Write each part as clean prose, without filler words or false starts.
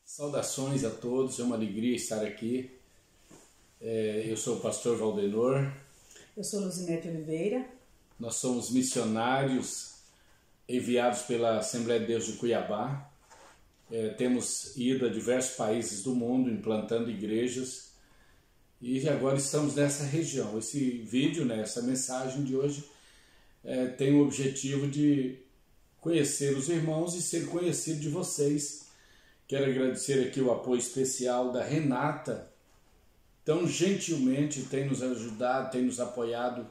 Saudações a todos, é uma alegria estar aqui. Eu sou o pastor Valdenor. Eu sou Luzinete Oliveira. Nós somos missionários enviados pela Assembleia de Deus de Cuiabá. Temos ido a diversos países do mundo implantando igrejas e agora estamos nessa região. Esse vídeo, essa mensagem de hoje tem o objetivo de conhecer os irmãos e ser conhecido de vocês. Quero agradecer aqui o apoio especial da Renata, tão gentilmente tem nos ajudado, tem nos apoiado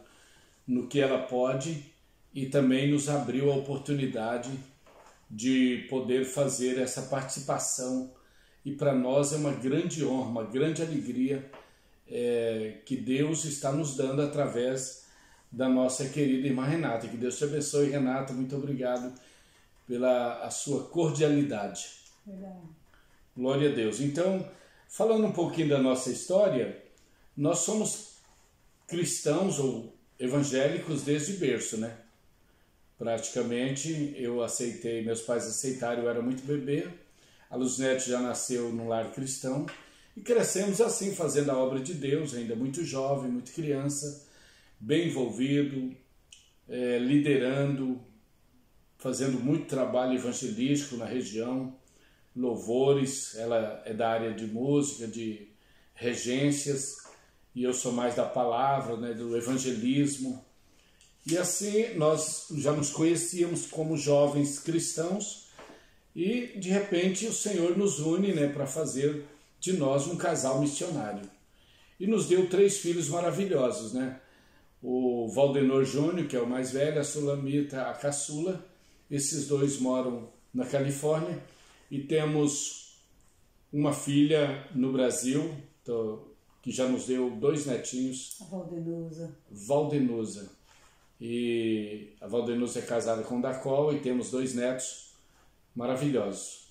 no que ela pode e também nos abriu a oportunidade de poder fazer essa participação. E para nós é uma grande honra, uma grande alegria que Deus está nos dando através da nossa querida irmã Renata. Que Deus te abençoe, Renata, muito obrigado pela a sua cordialidade. Verdade. Glória a Deus. Então, falando um pouquinho da nossa história, nós somos cristãos ou evangélicos desde berço, né? Praticamente eu aceitei, meus pais aceitaram, eu era muito bebê, a Luzinete já nasceu num lar cristão e crescemos assim, fazendo a obra de Deus, ainda muito jovem, muito criança, bem envolvido, liderando, fazendo muito trabalho evangelístico na região, louvores, ela é da área de música, de regências, e eu sou mais da palavra, do evangelismo. E assim nós já nos conhecíamos como jovens cristãos e de repente o Senhor nos une para fazer de nós um casal missionário. E nos deu 3 filhos maravilhosos, O Valdenor Júnior, que é o mais velho, a Sulamita, a caçula. Esses 2 moram na Califórnia. E temos uma filha no Brasil, que já nos deu 2 netinhos. A Valdenusa. Valdenusa. E a Valdenusa é casada com o Dacol e temos 2 netos maravilhosos.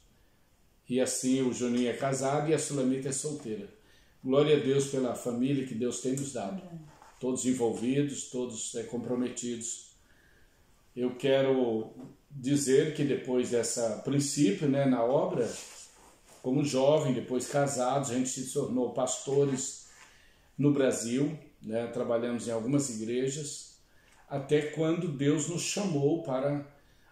E assim o Juninho é casado e a Sulamita é solteira. Glória a Deus pela família que Deus tem nos dado. Todos envolvidos, todos comprometidos. Eu quero dizer que depois dessa princípio, na obra, como jovem, depois casados, a gente se tornou pastores no Brasil, trabalhamos em algumas igrejas, até quando Deus nos chamou para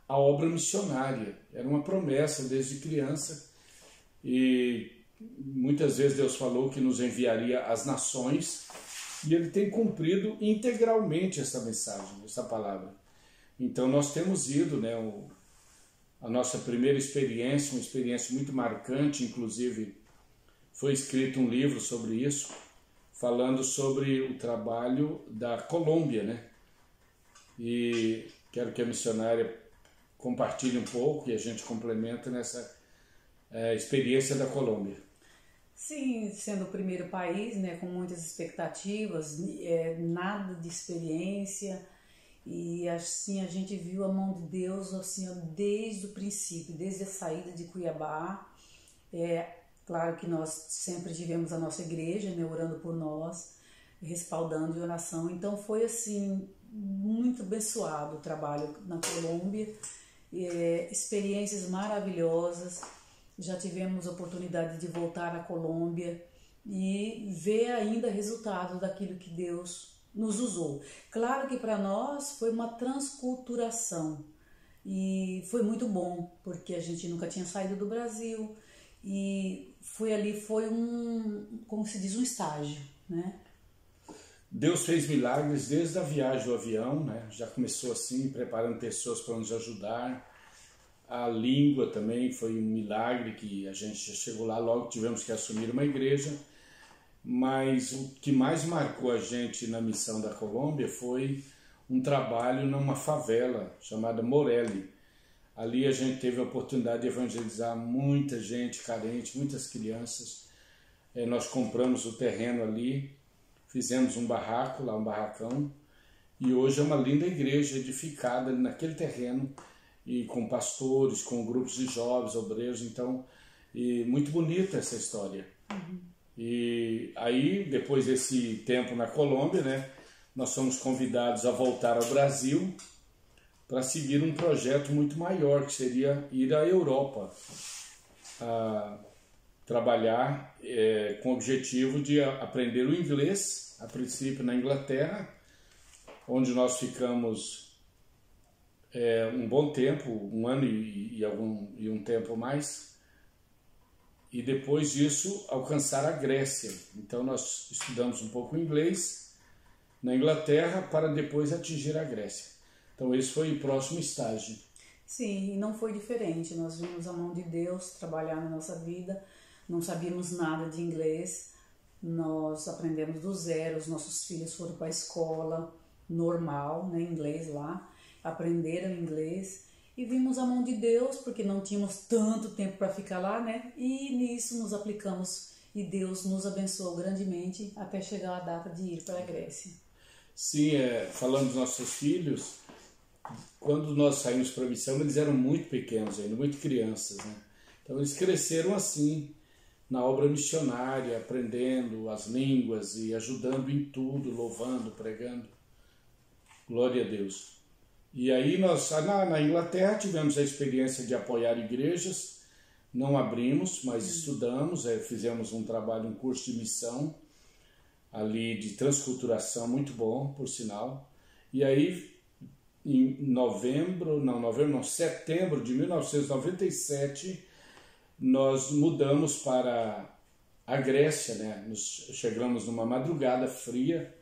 a obra missionária. Era uma promessa desde criança e muitas vezes Deus falou que nos enviaria às nações e Ele tem cumprido integralmente essa mensagem, essa palavra. Então nós temos ido, a nossa primeira experiência, uma experiência muito marcante, inclusive foi escrito um livro sobre isso, falando sobre o trabalho da Colômbia, E quero que a missionária compartilhe um pouco e a gente complementa nessa experiência da Colômbia. Sim, sendo o primeiro país, com muitas expectativas, nada de experiência. E assim a gente viu a mão de Deus assim, desde o princípio, desde a saída de Cuiabá. Claro que nós sempre tivemos a nossa igreja, orando por nós, respaldando em oração. Então foi assim muito abençoado o trabalho na Colômbia, experiências maravilhosas. Já tivemos a oportunidade de voltar à Colômbia e ver ainda resultado daquilo que Deus nos usou. Claro que para nós foi uma transculturação e foi muito bom, porque a gente nunca tinha saído do Brasil e foi como se diz, um estágio, Deus fez milagres desde a viagem do avião, Já começou assim, preparando pessoas para nos ajudar. A língua também foi um milagre que a gente já chegou lá, logo tivemos que assumir uma igreja. Mas o que mais marcou a gente na missão da Colômbia foi um trabalho numa favela chamada Morelli. Ali a gente teve a oportunidade de evangelizar muita gente carente, muitas crianças. Nós compramos o terreno ali, fizemos um barraco lá, um barracão, e hoje é uma linda igreja edificada naquele terreno, e com pastores, com grupos de jovens, obreiros, então, muito bonita essa história. E aí, depois desse tempo na Colômbia, nós fomos convidados a voltar ao Brasil para seguir um projeto muito maior, que seria ir à Europa. trabalhar com o objetivo de aprender o inglês, a princípio na Inglaterra, onde nós ficamos um bom tempo, um ano e um tempo mais, e depois disso alcançar a Grécia. Então nós estudamos um pouco inglês na Inglaterra para depois atingir a Grécia. Então esse foi o próximo estágio. Sim, e não foi diferente. Nós vimos a mão de Deus trabalhar na nossa vida, não sabíamos nada de inglês, nós aprendemos do zero, os nossos filhos foram para a escola normal, né, inglês lá, aprenderam inglês e vimos a mão de Deus, porque não tínhamos tanto tempo para ficar lá, né, e nisso nos aplicamos e Deus nos abençoou grandemente até chegar a data de ir para a Grécia. Sim, falando dos nossos filhos, quando nós saímos para a missão, eles eram muito pequenos ainda, muito crianças, né? Então eles cresceram assim, na obra missionária, aprendendo as línguas e ajudando em tudo, louvando, pregando. Glória a Deus. E aí nós, na Inglaterra, tivemos a experiência de apoiar igrejas, não abrimos, mas estudamos, fizemos um trabalho, um curso de missão, ali de transculturação, muito bom, por sinal. E aí, em setembro de 1997, nós mudamos para a Grécia, né? Nós chegamos numa madrugada fria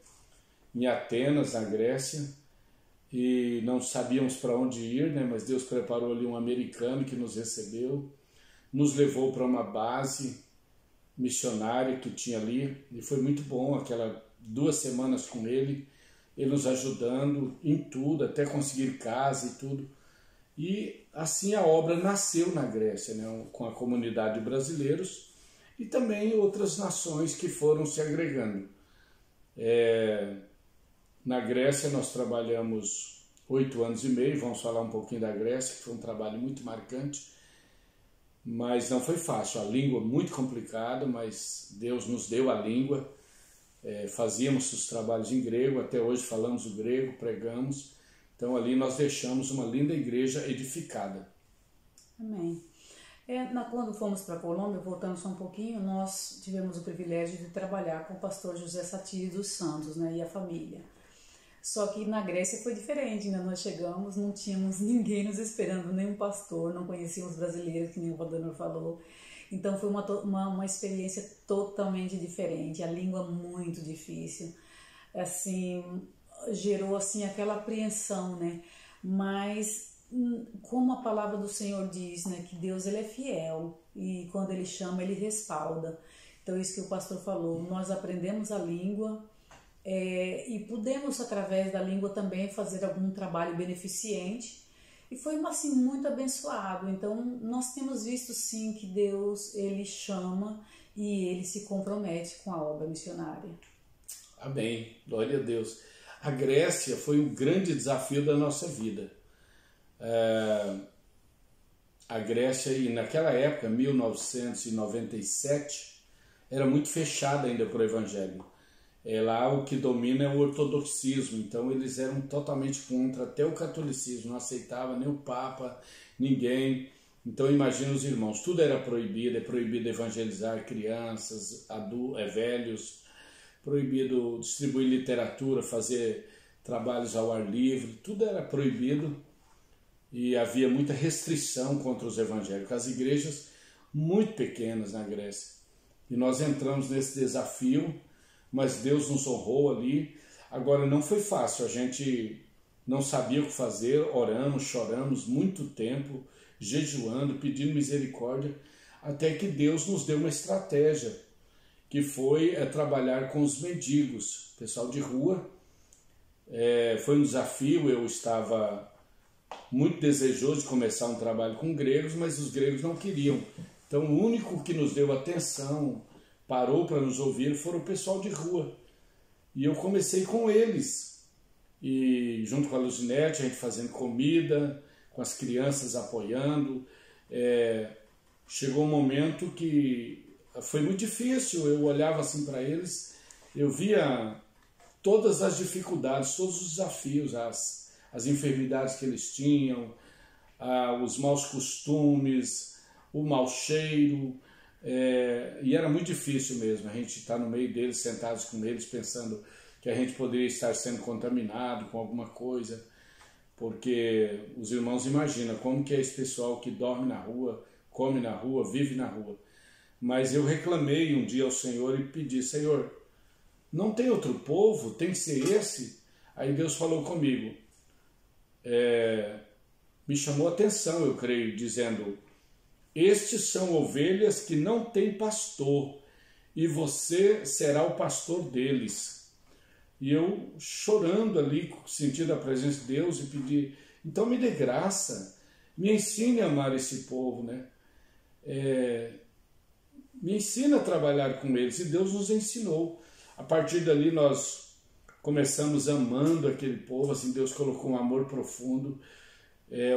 em Atenas, na Grécia, e não sabíamos para onde ir, né? Mas Deus preparou ali um americano que nos recebeu, nos levou para uma base missionária que tinha ali, e foi muito bom, aquelas 2 semanas com ele nos ajudando em tudo, até conseguir casa e tudo. E assim a obra nasceu na Grécia, né, com a comunidade de brasileiros e também outras nações que foram se agregando. Na Grécia nós trabalhamos 8 anos e meio, vamos falar um pouquinho da Grécia, que foi um trabalho muito marcante, mas não foi fácil, a língua muito complicada, mas Deus nos deu a língua, fazíamos os trabalhos em grego, até hoje falamos o grego, pregamos. Então ali nós deixamos uma linda igreja edificada. Amém. Quando fomos para a Colômbia, voltando só um pouquinho, nós tivemos o privilégio de trabalhar com o pastor José Satiri dos Santos, né, e a família. Só que na Grécia foi diferente, né? Nós chegamos, não tínhamos ninguém nos esperando, nenhum pastor, não conhecíamos brasileiros, que nem o Valdanor falou. Então foi uma experiência totalmente diferente, a língua muito difícil, assim, gerou assim aquela apreensão, né? Mas como a palavra do Senhor diz, né, que Deus ele é fiel e quando ele chama ele respalda. Então isso que o pastor falou, nós aprendemos a língua e pudemos através da língua também fazer algum trabalho beneficente. E foi assim muito abençoado. Então nós temos visto sim que Deus ele chama e ele se compromete com a obra missionária. Amém. Glória a Deus. A Grécia foi um grande desafio da nossa vida. A Grécia, e naquela época, 1997, era muito fechada ainda para o Evangelho. Lá o que domina é o ortodoxismo, então eles eram totalmente contra até o catolicismo, não aceitava nem o Papa, ninguém. Então imagina os irmãos, tudo era proibido, é proibido evangelizar crianças, velhos, proibido distribuir literatura, fazer trabalhos ao ar livre, tudo era proibido e havia muita restrição contra os evangélicos. As igrejas muito pequenas na Grécia. E nós entramos nesse desafio, mas Deus nos honrou ali. Agora não foi fácil, a gente não sabia o que fazer, oramos, choramos muito tempo, jejuando, pedindo misericórdia, até que Deus nos deu uma estratégia, que foi trabalhar com os mendigos, pessoal de rua. Foi um desafio, eu estava muito desejoso de começar um trabalho com gregos, mas os gregos não queriam. Então o único que nos deu atenção, parou para nos ouvir, foram o pessoal de rua. E eu comecei com eles. E junto com a Luzinete, a gente fazendo comida, com as crianças apoiando. Chegou um momento que foi muito difícil. Eu olhava assim para eles, eu via todas as dificuldades, todos os desafios, as enfermidades que eles tinham, os maus costumes, o mau cheiro, E era muito difícil mesmo, a gente estar no meio deles, sentados com eles, pensando que a gente poderia estar sendo contaminado com alguma coisa, porque os irmãos imaginam como que é esse pessoal que dorme na rua, come na rua, vive na rua. Mas eu reclamei um dia ao Senhor e pedi: Senhor, não tem outro povo, tem que ser esse? Aí Deus falou comigo, me chamou a atenção, eu creio, dizendo: estes são ovelhas que não têm pastor, e você será o pastor deles. E eu, chorando ali, sentindo a presença de Deus, e pedi: então me dê graça, me ensine a amar esse povo, né? Me ensina a trabalhar com eles. E Deus nos ensinou. A partir dali nós começamos amando aquele povo, assim, Deus colocou um amor profundo,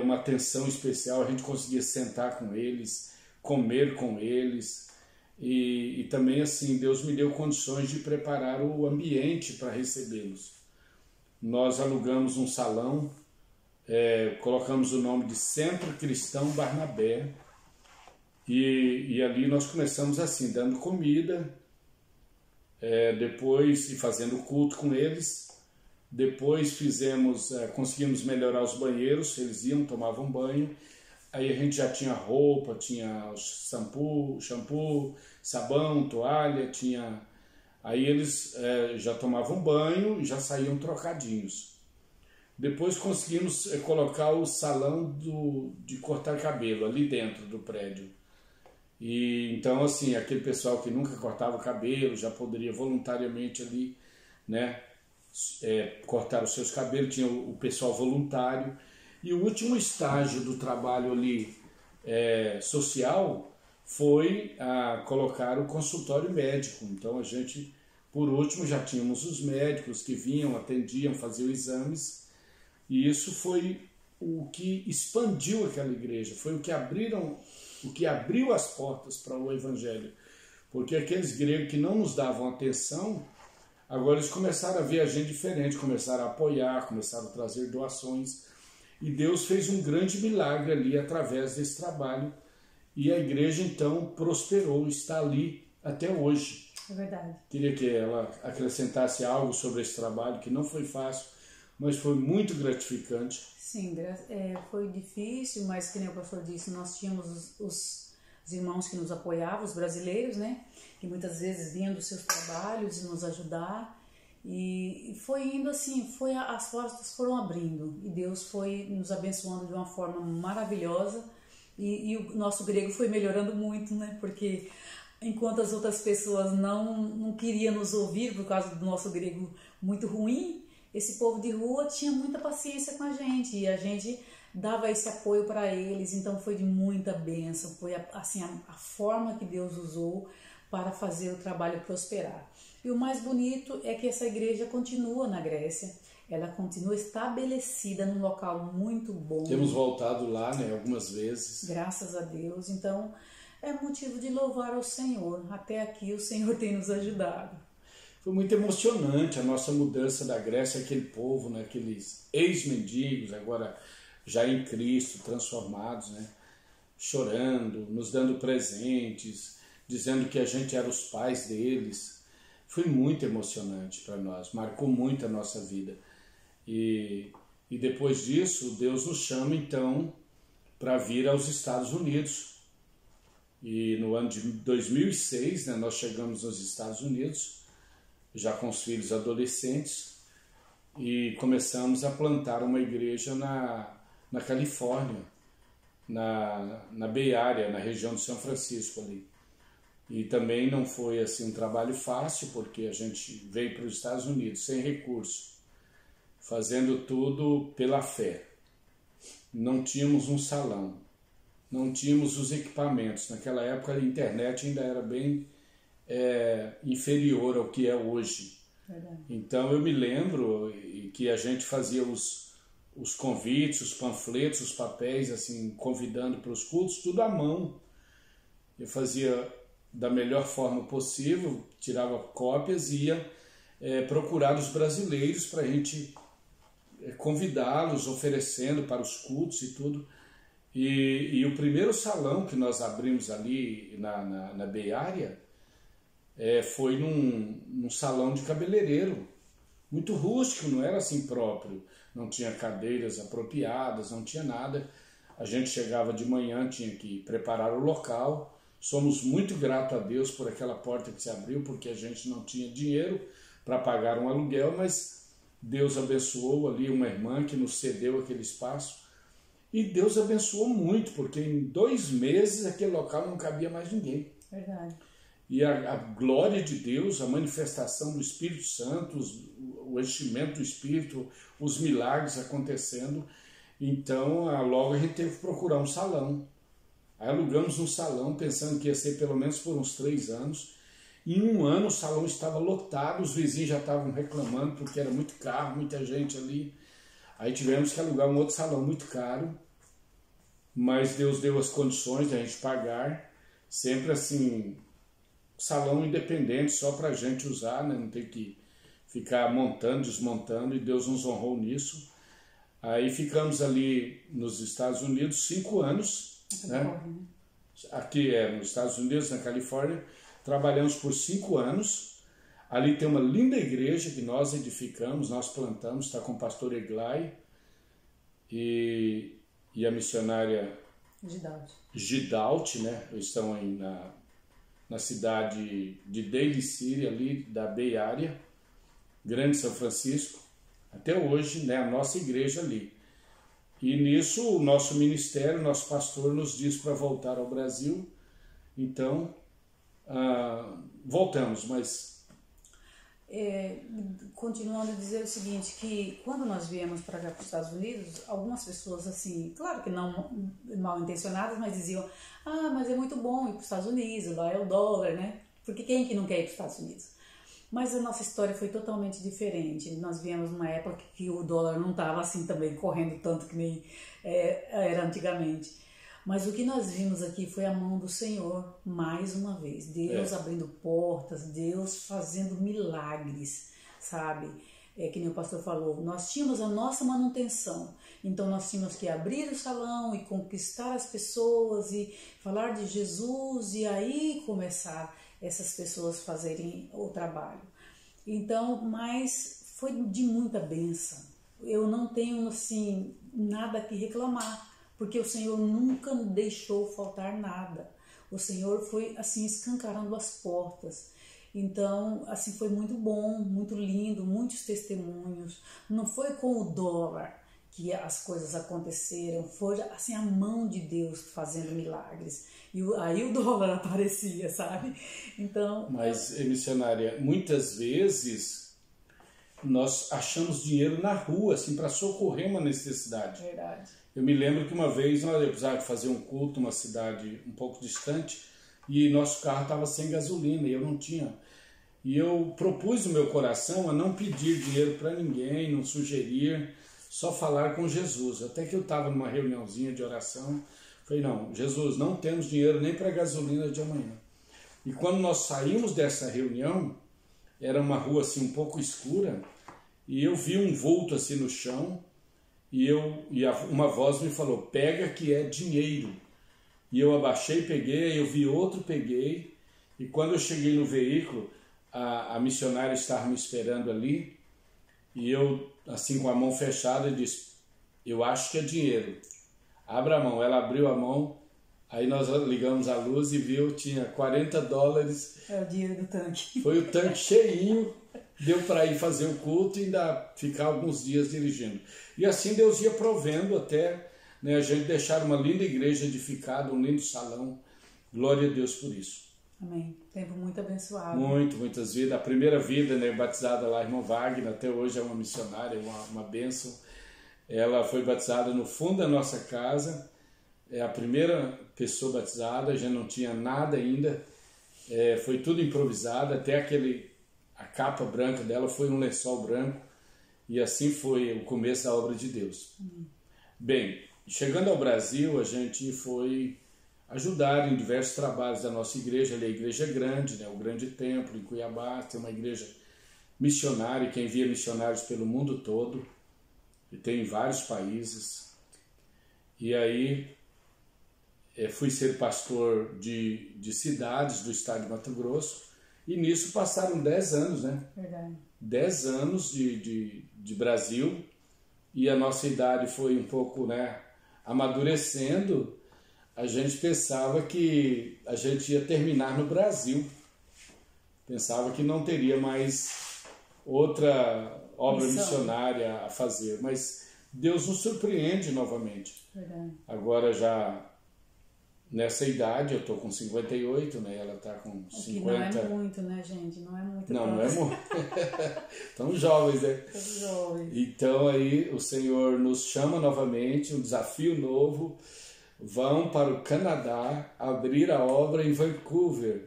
uma atenção especial, a gente conseguia sentar com eles, comer com eles, e também assim, Deus me deu condições de preparar o ambiente para recebê-los. Nós alugamos um salão, colocamos o nome de Centro Cristão Barnabé, e ali nós começamos assim, dando comida, depois e fazendo culto com eles. Depois conseguimos melhorar os banheiros, eles iam, tomavam banho. Aí a gente já tinha roupa, tinha shampoo, sabão, toalha, aí eles já tomavam banho e já saíam trocadinhos. Depois conseguimos colocar o salão de cortar cabelo ali dentro do prédio. E então, assim, aquele pessoal que nunca cortava o cabelo já poderia voluntariamente ali, né, cortar os seus cabelos. Tinha o pessoal voluntário. E o último estágio do trabalho ali social foi colocar o consultório médico. Então a gente, por último, já tínhamos os médicos que vinham, atendiam, faziam exames, e isso foi o que expandiu aquela igreja, foi o que abriu as portas para o Evangelho, porque aqueles gregos que não nos davam atenção, agora eles começaram a ver a gente diferente, começaram a apoiar, começaram a trazer doações, e Deus fez um grande milagre ali através desse trabalho, e a igreja então prosperou, está ali até hoje. É verdade. Queria que ela acrescentasse algo sobre esse trabalho, que não foi fácil, mas foi muito gratificante. Sim, foi difícil, mas, como o pastor disse, nós tínhamos os irmãos que nos apoiavam, os brasileiros, né? Que muitas vezes vinham dos seus trabalhos e nos ajudar. E foi indo assim, as portas foram abrindo e Deus foi nos abençoando de uma forma maravilhosa. E o nosso grego foi melhorando muito, né? Porque enquanto as outras pessoas não queriam nos ouvir por causa do nosso grego muito ruim, esse povo de rua tinha muita paciência com a gente e a gente dava esse apoio para eles. Então foi de muita bênção, foi assim a forma que Deus usou para fazer o trabalho prosperar. E o mais bonito é que essa igreja continua na Grécia, ela continua estabelecida num local muito bom. Temos voltado lá, né, algumas vezes. Graças a Deus. Então é motivo de louvar ao Senhor. Até aqui o Senhor tem nos ajudado. Foi muito emocionante a nossa mudança da Grécia, aquele povo, né, aqueles ex-mendigos, agora já em Cristo, transformados, né, chorando, nos dando presentes, dizendo que a gente era os pais deles. Foi muito emocionante para nós, marcou muito a nossa vida. E depois disso, Deus nos chama então para vir aos Estados Unidos. E no ano de 2006, né, nós chegamos aos Estados Unidos, já com os filhos adolescentes, e começamos a plantar uma igreja na Califórnia, na Bay Area, na região de São Francisco ali. E também não foi assim um trabalho fácil, porque a gente veio para os Estados Unidos sem recurso, fazendo tudo pela fé. Não tínhamos um salão, não tínhamos os equipamentos. Naquela época a internet ainda era bem inferior ao que é hoje. Verdade. Então eu me lembro que a gente fazia os convites, os panfletos, os papéis, assim, convidando para os cultos, tudo à mão. Eu fazia da melhor forma possível, tirava cópias e ia procurar os brasileiros para a gente convidá-los, oferecendo para os cultos e tudo. E o primeiro salão que nós abrimos ali na Bay Area foi num salão de cabeleireiro, muito rústico, não era assim próprio, não tinha cadeiras apropriadas, não tinha nada. A gente chegava de manhã, tinha que preparar o local. Somos muito gratos a Deus por aquela porta que se abriu, porque a gente não tinha dinheiro para pagar um aluguel, mas Deus abençoou ali uma irmã que nos cedeu aquele espaço. E Deus abençoou muito, porque em 2 meses aquele local não cabia mais ninguém. Verdade. E a glória de Deus, a manifestação do Espírito Santo, o enchimento do Espírito, os milagres acontecendo. Então, logo a gente teve que procurar um salão. Aí alugamos um salão, pensando que ia ser pelo menos por uns 3 anos. Em 1 ano o salão estava lotado, os vizinhos já estavam reclamando porque era muito carro, muita gente ali. Aí tivemos que alugar um outro salão muito caro, mas Deus deu as condições de a gente pagar, sempre assim, salão independente, só para a gente usar, né? Não tem que ficar montando, desmontando, e Deus nos honrou nisso. Aí ficamos ali nos Estados Unidos 5 anos, né? Aqui nos Estados Unidos, na Califórnia, trabalhamos por 5 anos. Ali tem uma linda igreja que nós edificamos, nós plantamos, está com o pastor Eglai e a missionária Gidalt, né? Eles estão aí na cidade de Daly City, ali da Bay Area, Grande São Francisco, até hoje, né? A nossa igreja ali. E nisso o nosso ministério, nosso pastor nos diz para voltar ao Brasil, então voltamos, mas... continuando a dizer o seguinte, que quando nós viemos para cá, para os Estados Unidos, algumas pessoas, assim, claro que não mal intencionadas, mas diziam, mas é muito bom ir para os Estados Unidos, lá é o dólar, né? Porque quem que não quer ir para os Estados Unidos? Mas a nossa história foi totalmente diferente. Nós viemos numa época que o dólar não estava assim também correndo tanto que nem era antigamente. Mas o que nós vimos aqui foi a mão do Senhor, mais uma vez. Deus abrindo portas, Deus fazendo milagres, sabe? Que nem o pastor falou, nós tínhamos a nossa manutenção. Então nós tínhamos que abrir o salão e conquistar as pessoas e falar de Jesus e aí começar essas pessoas fazerem o trabalho. Então, mas foi de muita bênção. Eu não tenho, assim, nada que reclamar, porque o Senhor nunca me deixou faltar nada. O Senhor foi, assim, escancarando as portas. Então, assim, foi muito bom, muito lindo, muitos testemunhos. Não foi com o dólar que as coisas aconteceram, foi, assim, a mão de Deus fazendo milagres. E aí o dólar aparecia, sabe? Então... Mas, missionária, muitas vezes nós achamos dinheiro na rua, assim, para socorrer uma necessidade. Verdade. Eu me lembro que uma vez nós precisávamos fazer um culto numa cidade um pouco distante e nosso carro estava sem gasolina e eu não tinha. E eu propus no meu coração a não pedir dinheiro para ninguém, não sugerir, só falar com Jesus. Até que eu estava numa reuniãozinha de oração, falei, não, Jesus, não temos dinheiro nem para gasolina de amanhã. E quando nós saímos dessa reunião, era uma rua assim um pouco escura, e eu vi um vulto assim no chão, e uma voz me falou, pega que é dinheiro. E eu abaixei, peguei, eu vi outro, peguei, e quando eu cheguei no veículo, a missionária estava me esperando ali, e eu, assim com a mão fechada, disse, eu acho que é dinheiro. Abra a mão. Ela abriu a mão, aí nós ligamos a luz e viu, tinha $40. É o dinheiro do tanque. Foi o tanque cheinho, deu para ir fazer o culto e ainda ficar alguns dias dirigindo. E assim Deus ia provendo até, né, a gente deixar uma linda igreja edificada, um lindo salão. Glória a Deus por isso. Amém. Tempo muito abençoado. Muitas vidas. A primeira vida, né, batizada lá, irmã Wagner, até hoje é uma missionária, uma bênção. Ela foi batizada no fundo da nossa casa, é a primeira pessoa batizada, já não tinha nada ainda, foi tudo improvisado, até a capa branca dela foi um lençol branco, e assim foi o começo da obra de Deus. Bem, chegando ao Brasil, a gente foi ajudar em diversos trabalhos da nossa igreja, ali é a igreja grande, né, o grande templo em Cuiabá, tem uma igreja missionária que envia missionários pelo mundo todo, e tem em vários países. E aí fui ser pastor de cidades do estado de Mato Grosso, e nisso passaram 10 anos, né? Verdade. 10 anos de Brasil, e a nossa idade foi um pouco, né, amadurecendo. A gente pensava que a gente ia terminar no Brasil, pensava que não teria mais outra obra missionária a fazer, mas Deus nos surpreende novamente. Verdade. Agora já nessa idade, eu estou com 58, né? Ela está com 50. Que não é muito, né, gente? Não é muito. Não é muito. Estão jovens, né? Estão jovens. Então aí o Senhor nos chama novamente, um desafio novo. Vão para o Canadá abrir a obra em Vancouver.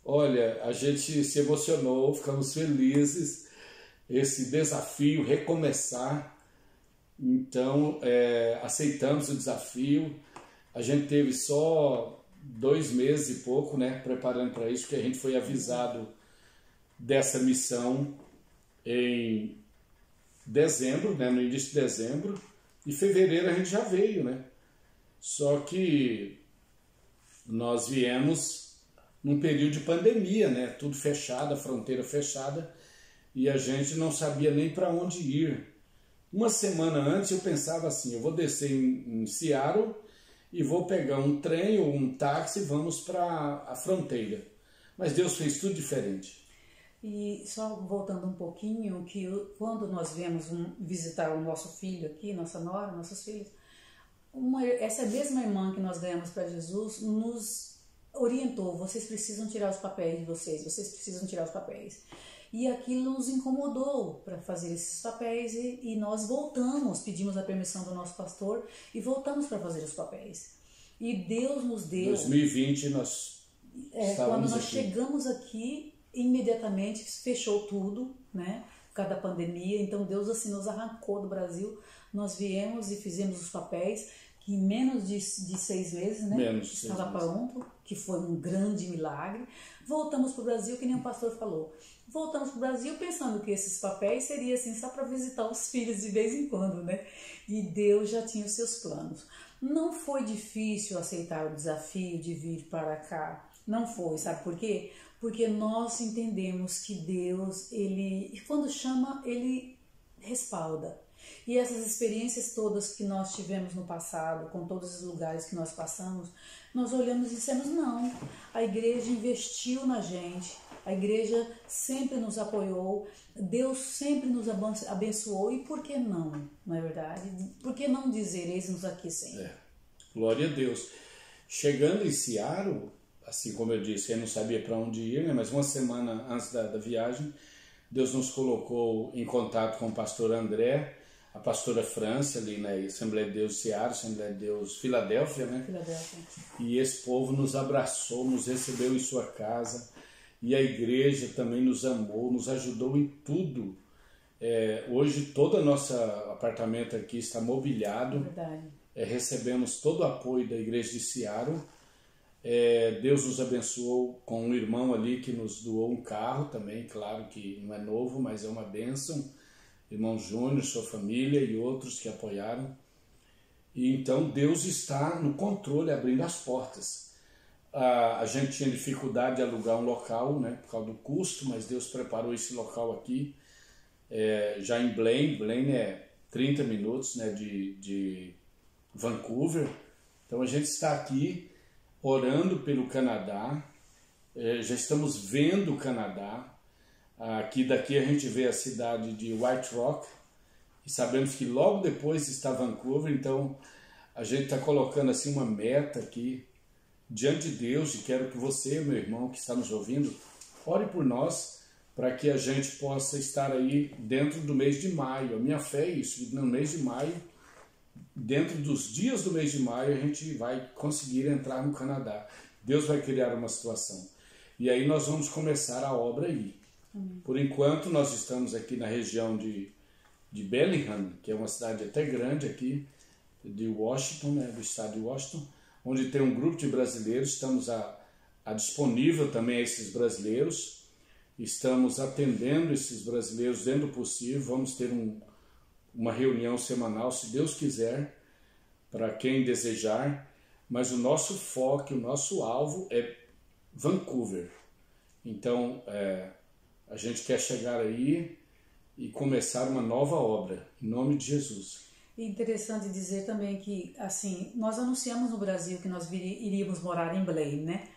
Olha, a gente se emocionou, ficamos felizes. Esse desafio, recomeçar. Então, aceitamos o desafio. A gente teve só 2 meses e pouco, né, preparando para isso, porque a gente foi avisado dessa missão em dezembro, né, no início de dezembro, e fevereiro a gente já veio, né? Só que nós viemos num período de pandemia, né, tudo fechado, a fronteira fechada, e a gente não sabia nem para onde ir. Uma semana antes eu pensava assim, eu vou descer em Seattle e vou pegar um trem ou um táxi e vamos para a fronteira. Mas Deus fez tudo diferente. E só voltando um pouquinho, que quando nós viemos visitar o nosso filho aqui, nossa nora, nossos filhos, essa mesma irmã que nós ganhamos para Jesus nos orientou, vocês precisam tirar os papéis de vocês precisam tirar os papéis. E aquilo nos incomodou para fazer esses papéis e nós voltamos, pedimos a permissão do nosso pastor e voltamos para fazer os papéis. E Deus nos deu... 2020 nós quando nós aqui. Chegamos aqui, imediatamente fechou tudo, né? Por causa da pandemia. Então Deus assim nos arrancou do Brasil. Nós viemos e fizemos os papéis, que em menos de 6 meses, né? Estava pronto, que foi um grande milagre. Voltamos para o Brasil, que nem o pastor falou. Voltamos para o Brasil pensando que esses papéis seriam assim, só para visitar os filhos de vez em quando, né? E Deus já tinha os seus planos. Não foi difícil aceitar o desafio de vir para cá. Não foi, sabe por quê? Porque nós entendemos que Deus, Ele, quando chama, Ele respalda. E essas experiências todas que nós tivemos no passado, com todos os lugares que nós passamos, nós olhamos e dissemos, não, a igreja investiu na gente, a igreja sempre nos apoiou, Deus sempre nos abençoou, e por que não, não é verdade? Por que não dizer, eis-nos aqui sempre? Glória a Deus. Chegando em Seattle, assim como eu disse, eu não sabia para onde ir, né? Mas uma semana antes da viagem, Deus nos colocou em contato com o pastor André, a pastora França, ali na Assembleia de Deus Seara, Assembleia de Deus Filadélfia, né? Filadélfia. E esse povo nos abraçou, nos recebeu em sua casa, e a igreja também nos amou, nos ajudou em tudo. Hoje todo o nosso apartamento aqui está mobiliado. Verdade. Recebemos todo o apoio da igreja de Seara. Deus nos abençoou com um irmão ali que nos doou um carro também, claro que não é novo, mas é uma bênção. Irmão Júnior, sua família e outros que apoiaram. E então Deus está no controle, abrindo as portas. A gente tinha dificuldade de alugar um local, né, por causa do custo, mas Deus preparou esse local aqui, já em Blaine. Blaine é 30 minutos, né, de Vancouver. Então a gente está aqui orando pelo Canadá, já estamos vendo o Canadá. Daqui a gente vê a cidade de White Rock e sabemos que logo depois está Vancouver. Então a gente está colocando assim uma meta aqui diante de Deus, e quero que você, meu irmão que está nos ouvindo, ore por nós para que a gente possa estar aí dentro do mês de maio. A minha fé é isso, no mês de maio, dentro dos dias do mês de maio, a gente vai conseguir entrar no Canadá. Deus vai criar uma situação e aí nós vamos começar a obra aí. Por enquanto, nós estamos aqui na região de Bellingham, que é uma cidade até grande aqui, de Washington, né, do estado de Washington, onde tem um grupo de brasileiros. Estamos disponível também a esses brasileiros, estamos atendendo esses brasileiros dentro do possível. Vamos ter uma reunião semanal, se Deus quiser, para quem desejar. mas o nosso foco, o nosso alvo é Vancouver. Então, a gente quer chegar aí e começar uma nova obra, em nome de Jesus. E interessante dizer também que, assim, nós anunciamos no Brasil que nós iríamos morar em Blaine, né?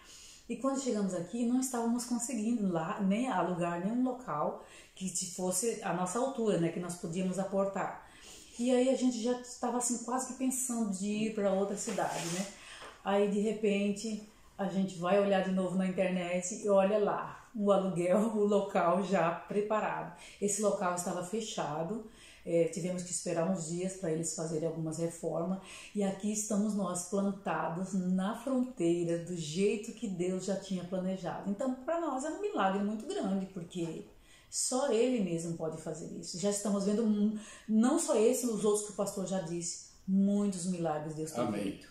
E quando chegamos aqui, não estávamos conseguindo lá nem alugar nenhum local que fosse a nossa altura, né? Que nós podíamos aportar. E aí a gente já estava assim quase que pensando de ir para outra cidade, né? Aí de repente a gente vai olhar de novo na internet e olha lá, o aluguel, o local já preparado. Esse local estava fechado, tivemos que esperar uns dias para eles fazerem algumas reformas. E aqui estamos nós plantados na fronteira do jeito que Deus já tinha planejado. Então para nós é um milagre muito grande, porque só Ele mesmo pode fazer isso. Já estamos vendo, não só esse, os outros que o pastor já disse, muitos milagres Deus tem feito.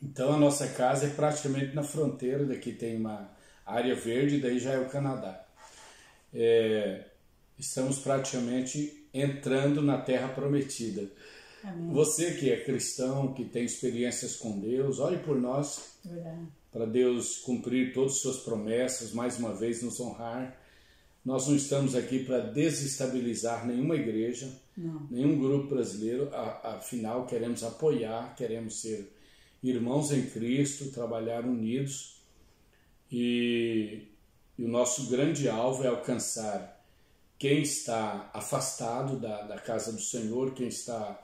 Então a nossa casa é praticamente na fronteira, daqui tem uma área verde, daí já é o Canadá. Estamos praticamente entrando na terra prometida. Amém. Você que é cristão, que tem experiências com Deus, ore por nós, para Deus cumprir todas as suas promessas, mais uma vez nos honrar. Nós não estamos aqui para desestabilizar nenhuma igreja, nenhum grupo brasileiro, afinal queremos apoiar, queremos ser irmãos em Cristo, trabalhar unidos, e o nosso grande alvo é alcançar quem está afastado da casa do Senhor, quem está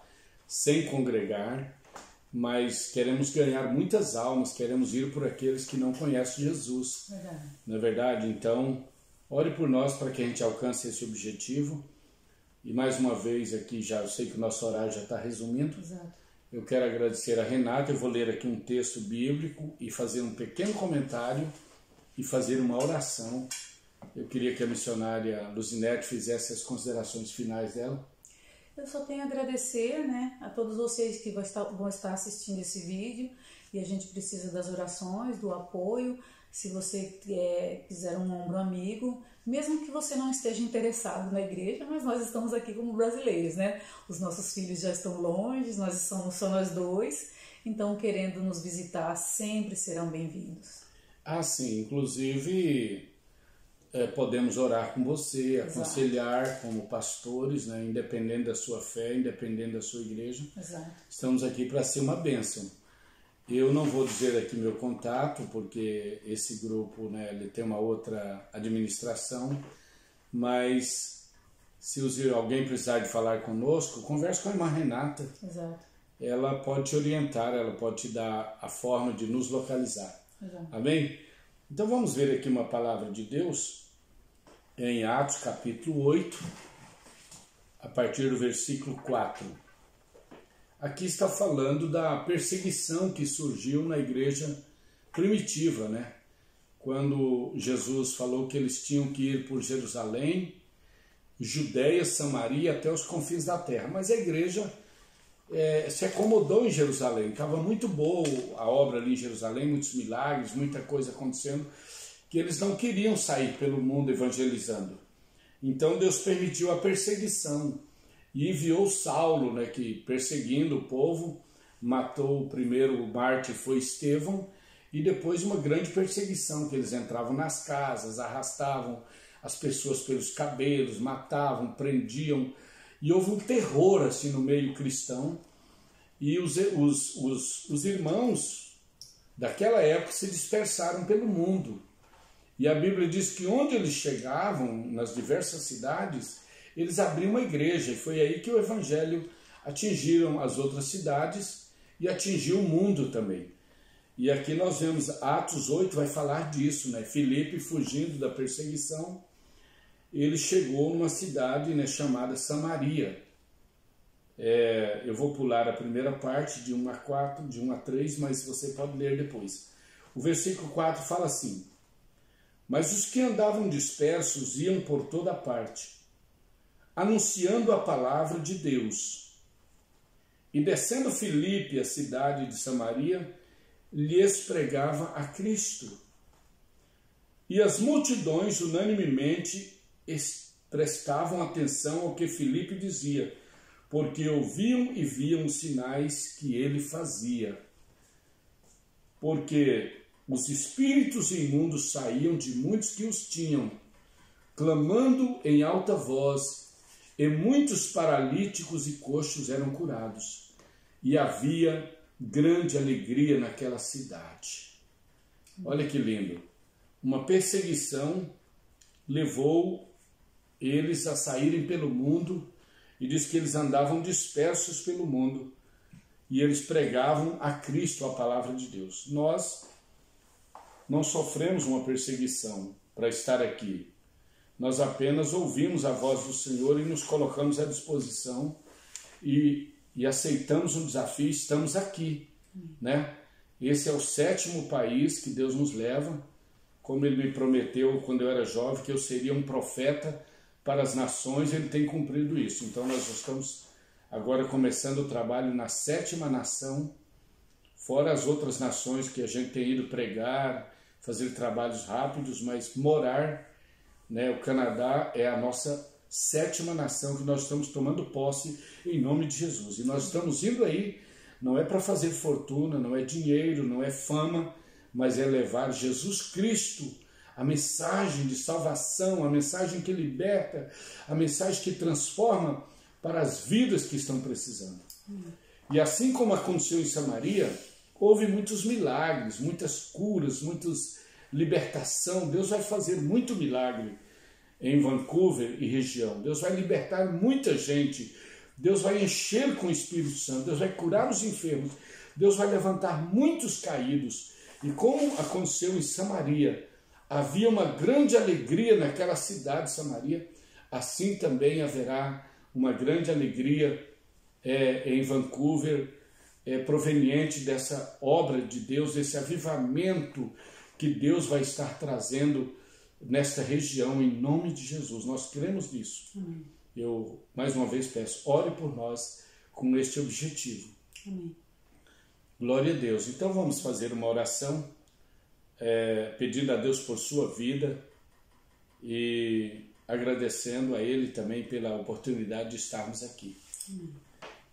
sem congregar, mas queremos ganhar muitas almas, queremos ir por aqueles que não conhecem Jesus. Verdade. Não é verdade? Então, ore por nós para que a gente alcance esse objetivo. E mais uma vez aqui, eu sei que o nosso horário já está resumindo. Exato. Eu quero agradecer a Renata, eu vou ler aqui um texto bíblico e fazer um pequeno comentário e fazer uma oração. Eu queria que a missionária Luzinete fizesse as considerações finais dela. Eu só tenho a agradecer, né, a todos vocês que vão estar assistindo esse vídeo, e a gente precisa das orações, do apoio. Se você quiser um ombro amigo, mesmo que você não esteja interessado na igreja, mas nós estamos aqui como brasileiros, né? Os nossos filhos já estão longe, nós somos só nós dois, então querendo nos visitar sempre serão bem-vindos. Ah, sim, inclusive podemos orar com você, aconselhar como pastores, né? Independente da sua fé, independente da sua igreja. Exato. Estamos aqui para ser uma bênção. Eu não vou dizer aqui meu contato, porque esse grupo, né, ele tem uma outra administração, mas se alguém precisar de falar conosco, converse com a irmã Renata. Exato. Ela pode te orientar, ela pode te dar a forma de nos localizar. Exato. Amém? Então vamos ver aqui uma palavra de Deus em Atos capítulo 8, a partir do versículo 4. Aqui está falando da perseguição que surgiu na igreja primitiva, né? Quando Jesus falou que eles tinham que ir por Jerusalém, Judéia, Samaria, até os confins da terra. Mas a igreja se acomodou em Jerusalém. Estava muito boa a obra ali em Jerusalém, muitos milagres, muita coisa acontecendo, que eles não queriam sair pelo mundo evangelizando. Então Deus permitiu a perseguição. E enviou Saulo, né, que perseguindo o povo, matou o primeiro mártir, foi Estevão, e depois uma grande perseguição, que eles entravam nas casas, arrastavam as pessoas pelos cabelos, matavam, prendiam, e houve um terror assim no meio cristão, e os irmãos daquela época se dispersaram pelo mundo. E a Bíblia diz que onde eles chegavam, nas diversas cidades, eles abriam uma igreja, e foi aí que o evangelho atingiram as outras cidades e atingiu o mundo também. E aqui nós vemos, Atos 8 vai falar disso, né? Filipe, fugindo da perseguição, ele chegou numa cidade, né, chamada Samaria. Eu vou pular a primeira parte, de 1 a 4, de 1 a 3, mas você pode ler depois. O versículo 4 fala assim: Mas os que andavam dispersos iam por toda parte, anunciando a palavra de Deus. E descendo Filipe, a cidade de Samaria, lhes pregava a Cristo. E as multidões unanimemente prestavam atenção ao que Filipe dizia, porque ouviam e viam os sinais que ele fazia. porque os espíritos imundos saíam de muitos que os tinham, clamando em alta voz, e muitos paralíticos e coxos eram curados, e havia grande alegria naquela cidade. Olha que lindo! Uma perseguição levou eles a saírem pelo mundo, e diz que eles andavam dispersos pelo mundo, e eles pregavam a Cristo, a palavra de Deus. Nós não sofremos uma perseguição para estar aqui. Nós apenas ouvimos a voz do Senhor e nos colocamos à disposição e aceitamos um desafio, estamos aqui, né? Esse é o 7º país que Deus nos leva, como Ele me prometeu quando eu era jovem, que eu seria um profeta para as nações, Ele tem cumprido isso. Então nós estamos agora começando o trabalho na 7ª nação, fora as outras nações que a gente tem ido pregar, fazer trabalhos rápidos, mas morar, né? O Canadá é a nossa 7ª nação que nós estamos tomando posse em nome de Jesus. E nós estamos indo aí, não é para fazer fortuna, não é dinheiro, não é fama, mas é levar Jesus Cristo, a mensagem de salvação, a mensagem que liberta, a mensagem que transforma para as vidas que estão precisando. E assim como aconteceu em Samaria, houve muitos milagres, muitas curas, muitas libertação. Deus vai fazer muito milagre em Vancouver e região. Deus vai libertar muita gente. Deus vai encher com o Espírito Santo. Deus vai curar os enfermos. Deus vai levantar muitos caídos. E como aconteceu em Samaria, havia uma grande alegria naquela cidade de Samaria, assim também haverá uma grande alegria em Vancouver, proveniente dessa obra de Deus, desse avivamento que Deus vai estar trazendo nesta região, em nome de Jesus. Nós cremos nisso. Amém. Eu, mais uma vez, peço, ore por nós com este objetivo. Amém. Glória a Deus. Então vamos fazer uma oração, pedindo a Deus por sua vida e agradecendo a Ele também pela oportunidade de estarmos aqui. Amém.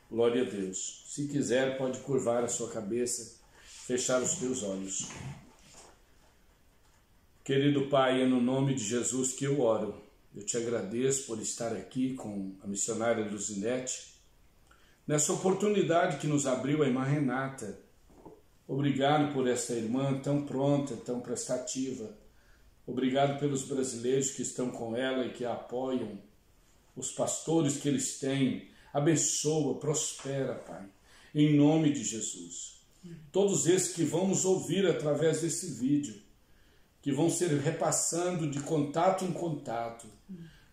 Glória a Deus. Se quiser, pode curvar a sua cabeça, fechar os teus olhos. Querido Pai, é no nome de Jesus que eu oro. Eu te agradeço por estar aqui com a missionária Luzinete, nessa oportunidade que nos abriu a irmã Renata. Obrigado por esta irmã tão pronta, tão prestativa. Obrigado pelos brasileiros que estão com ela e que a apoiam, os pastores que eles têm. Abençoa, prospera, Pai, em nome de Jesus. Todos esses que vão nos ouvir através desse vídeo, que vão ser repassando de contato em contato,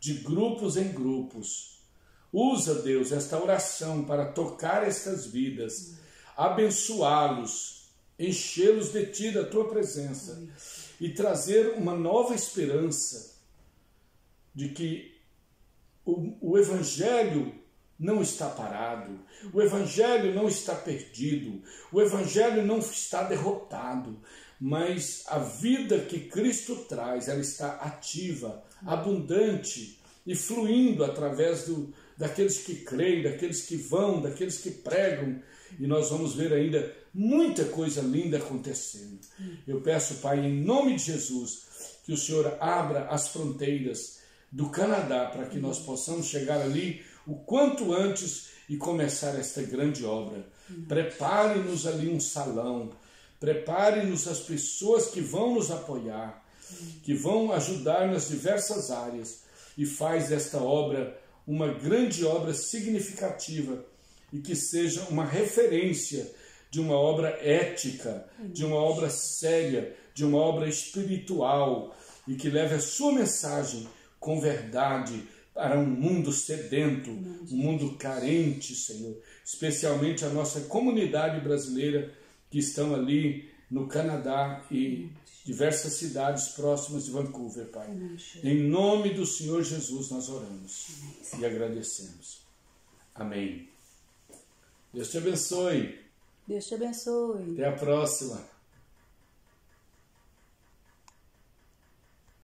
de grupos em grupos. Usa, Deus, esta oração para tocar estas vidas, abençoá-los, enchê-los de Ti, da Tua presença, e trazer uma nova esperança de que o Evangelho não está parado, o Evangelho não está perdido, o Evangelho não está derrotado, mas a vida que Cristo traz, ela está ativa, abundante e fluindo através daqueles que creem, daqueles que vão, daqueles que pregam, e nós vamos ver ainda muita coisa linda acontecendo. Eu peço, Pai, em nome de Jesus, que o Senhor abra as fronteiras do Canadá para que nós possamos chegar ali o quanto antes e começar esta grande obra. Prepare-nos ali um salão, prepare-nos as pessoas que vão nos apoiar, que vão ajudar nas diversas áreas, e faz desta obra uma grande obra significativa e que seja uma referência de uma obra ética, de uma obra séria, de uma obra espiritual, e que leve a sua mensagem com verdade para um mundo sedento, um mundo carente, Senhor, especialmente a nossa comunidade brasileira que estão ali no Canadá e diversas cidades próximas de Vancouver, Pai. Em nome do Senhor Jesus nós oramos e agradecemos. Amém. Deus te abençoe. Deus te abençoe. Até a próxima.